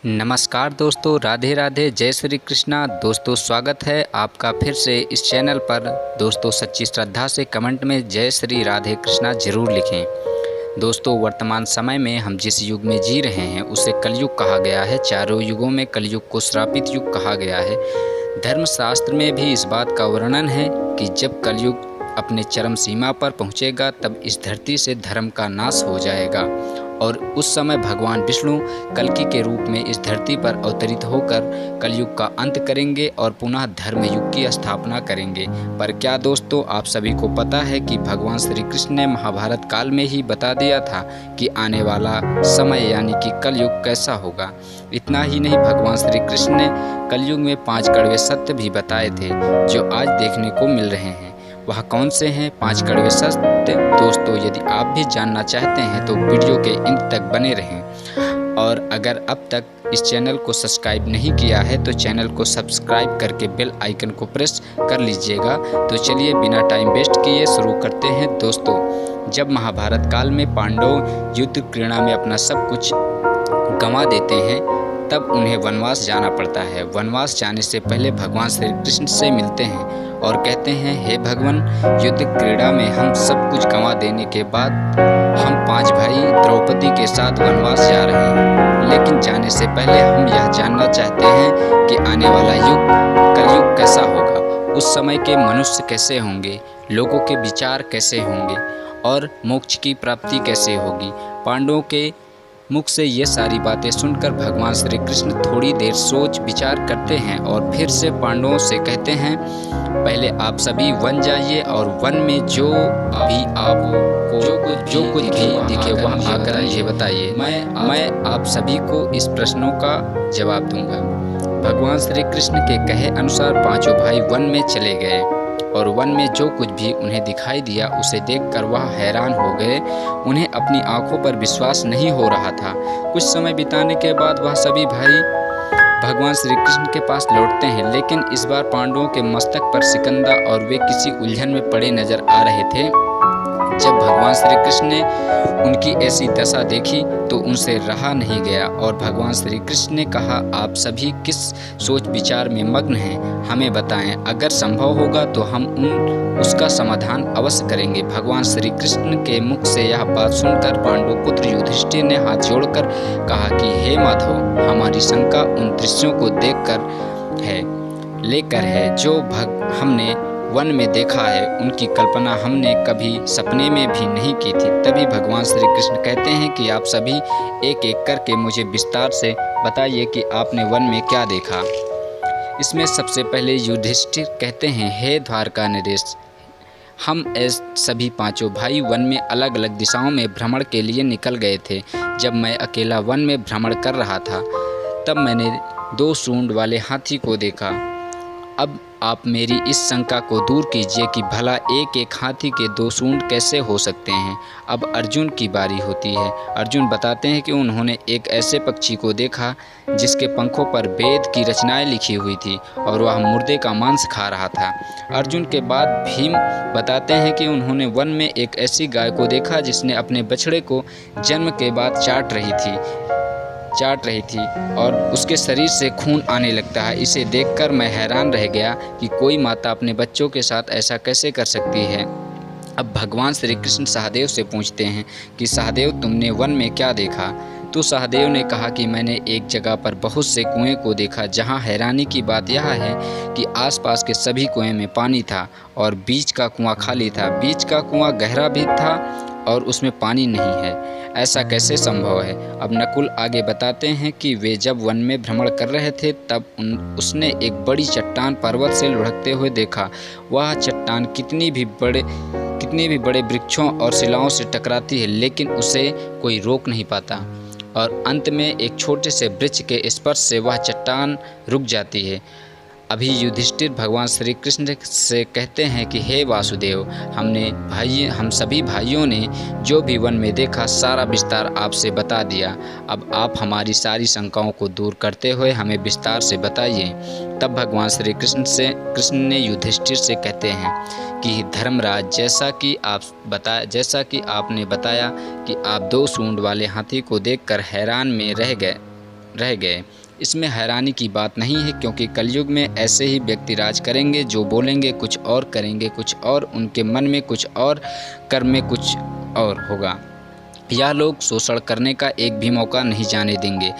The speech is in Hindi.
नमस्कार दोस्तों, राधे राधे, जय श्री कृष्णा। दोस्तों स्वागत है आपका फिर से इस चैनल पर। दोस्तों सच्ची श्रद्धा से कमेंट में जय श्री राधे कृष्णा ज़रूर लिखें। दोस्तों वर्तमान समय में हम जिस युग में जी रहे हैं उसे कलयुग कहा गया है। चारों युगों में कलयुग को श्रापित युग कहा गया है। धर्मशास्त्र में भी इस बात का वर्णन है कि जब कलयुग अपने चरम सीमा पर पहुँचेगा तब इस धरती से धर्म का नाश हो जाएगा और उस समय भगवान विष्णु कल्कि के रूप में इस धरती पर अवतरित होकर कलयुग का अंत करेंगे और पुनः धर्म युग की स्थापना करेंगे। पर क्या दोस्तों आप सभी को पता है कि भगवान श्री कृष्ण ने महाभारत काल में ही बता दिया था कि आने वाला समय यानी कि कलयुग कैसा होगा। इतना ही नहीं, भगवान श्री कृष्ण ने कलयुग में 5 कड़वे सत्य भी बताए थे जो आज देखने को मिल रहे हैं। वह कौन से हैं 5 कड़वे सत्य? दोस्तों यदि आप भी जानना चाहते हैं तो वीडियो के अंत तक बने रहें। और अगर अब तक इस चैनल को सब्सक्राइब नहीं किया है तो चैनल को सब्सक्राइब करके बेल आइकन को प्रेस कर लीजिएगा। तो चलिए बिना टाइम वेस्ट किए शुरू करते हैं। दोस्तों जब महाभारत काल में पांडव युद्ध क्रीड़ा में अपना सब कुछ गंवा देते हैं तब उन्हें वनवास जाना पड़ता है। वनवास जाने से पहले भगवान श्री कृष्ण से मिलते हैं और कहते हैं, हे भगवान, युद्ध क्रीड़ा में हम सब कुछ गंवा देने के बाद हम 5 भाई द्रौपदी के साथ वनवास जा रहे हैं। लेकिन जाने से पहले हम यह जानना चाहते हैं कि आने वाला युग कलयुग कैसा होगा। उस समय के मनुष्य कैसे होंगे, लोगों के विचार कैसे होंगे और मोक्ष की प्राप्ति कैसे होगी। पांडवों के मुख से ये सारी बातें सुनकर भगवान श्री कृष्ण थोड़ी देर सोच विचार करते हैं और फिर से पांडवों से कहते हैं, पहले आप सभी वन जाइए और वन में जो भी आपको जो कुछ भी दिखे वह आकर मुझे बताइए। मैं आप सभी को इस प्रश्नों का जवाब दूंगा। भगवान श्री कृष्ण के कहे अनुसार 5 भाई वन में चले गए और वन में जो कुछ भी उन्हें दिखाई दिया उसे देखकर वह हैरान हो गए। उन्हें अपनी आंखों पर विश्वास नहीं हो रहा था। कुछ समय बिताने के बाद वह सभी भाई भगवान श्री कृष्ण के पास लौटते हैं, लेकिन इस बार पांडवों के मस्तक पर सिकंदा और वे किसी उलझन में पड़े नजर आ रहे थे। जब भगवान श्री कृष्ण ने उनकी ऐसी दशा देखी तो उनसे रहा नहीं गया और भगवान श्री कृष्ण ने कहा, आप सभी किस सोच विचार में मग्न हैं, हमें बताएं। अगर संभव होगा तो हम उसका समाधान अवश्य करेंगे। भगवान श्री कृष्ण के मुख से यह बात सुनकर पांडु पुत्र युधिष्ठिर ने हाथ जोड़कर कहा कि हे माधव, हमारी शंका उन दृश्यों को लेकर है जो हमने वन में देखा है। उनकी कल्पना हमने कभी सपने में भी नहीं की थी। तभी भगवान श्री कृष्ण कहते हैं कि आप सभी एक एक करके मुझे विस्तार से बताइए कि आपने वन में क्या देखा। इसमें सबसे पहले युधिष्ठिर कहते हैं, हे द्वारका नरेश, हम सभी 5 भाई वन में अलग अलग दिशाओं में भ्रमण के लिए निकल गए थे। जब मैं अकेला वन में भ्रमण कर रहा था तब मैंने 2 सूंड वाले हाथी को देखा। अब आप मेरी इस शंका को दूर कीजिए कि भला एक एक हाथी के 2 सूंड कैसे हो सकते हैं। अब अर्जुन की बारी होती है। अर्जुन बताते हैं कि उन्होंने एक ऐसे पक्षी को देखा जिसके पंखों पर वेद की रचनाएं लिखी हुई थी और वह मुर्दे का मांस खा रहा था। अर्जुन के बाद भीम बताते हैं कि उन्होंने वन में एक ऐसी गाय को देखा जिसने अपने बछड़े को जन्म के बाद चाट रही थी और उसके शरीर से खून आने लगता है। इसे देखकर मैं हैरान रह गया कि कोई माता अपने बच्चों के साथ ऐसा कैसे कर सकती है। अब भगवान श्री कृष्ण सहदेव से पूछते हैं कि सहदेव, तुमने वन में क्या देखा? तो सहदेव ने कहा कि मैंने एक जगह पर बहुत से कुएं को देखा जहां हैरानी की बात यह है कि आसपास के सभी कुएं में पानी था और बीच का कुआं खाली था। बीच का कुआं गहरा भी था और उसमें पानी नहीं है। ऐसा कैसे संभव है? अब नकुल आगे बताते हैं कि वे जब वन में भ्रमण कर रहे थे तब उसने एक बड़ी चट्टान पर्वत से लुढ़कते हुए देखा। वह चट्टान कितनी भी बड़े वृक्षों और शिलाओं से टकराती है लेकिन उसे कोई रोक नहीं पाता और अंत में एक छोटे से वृक्ष के स्पर्श से वह चट्टान रुक जाती है। अभी युधिष्ठिर भगवान श्री कृष्ण से कहते हैं कि हे वासुदेव, हम सभी भाइयों ने जो भी वन में देखा सारा विस्तार आपसे बता दिया। अब आप हमारी सारी शंकाओं को दूर करते हुए हमें विस्तार से बताइए। तब भगवान श्री कृष्ण ने युधिष्ठिर से कहते हैं कि धर्मराज, जैसा कि आपने बताया कि आप 2 सूंड वाले हाथी को देखकर हैरान में रह गए रह गए। इसमें हैरानी की बात नहीं है, क्योंकि कलयुग में ऐसे ही व्यक्ति राज करेंगे जो बोलेंगे कुछ और, करेंगे कुछ और, उनके मन में कुछ और, कर्म में कुछ और होगा। यह लोग शोषण करने का एक भी मौका नहीं जाने देंगे।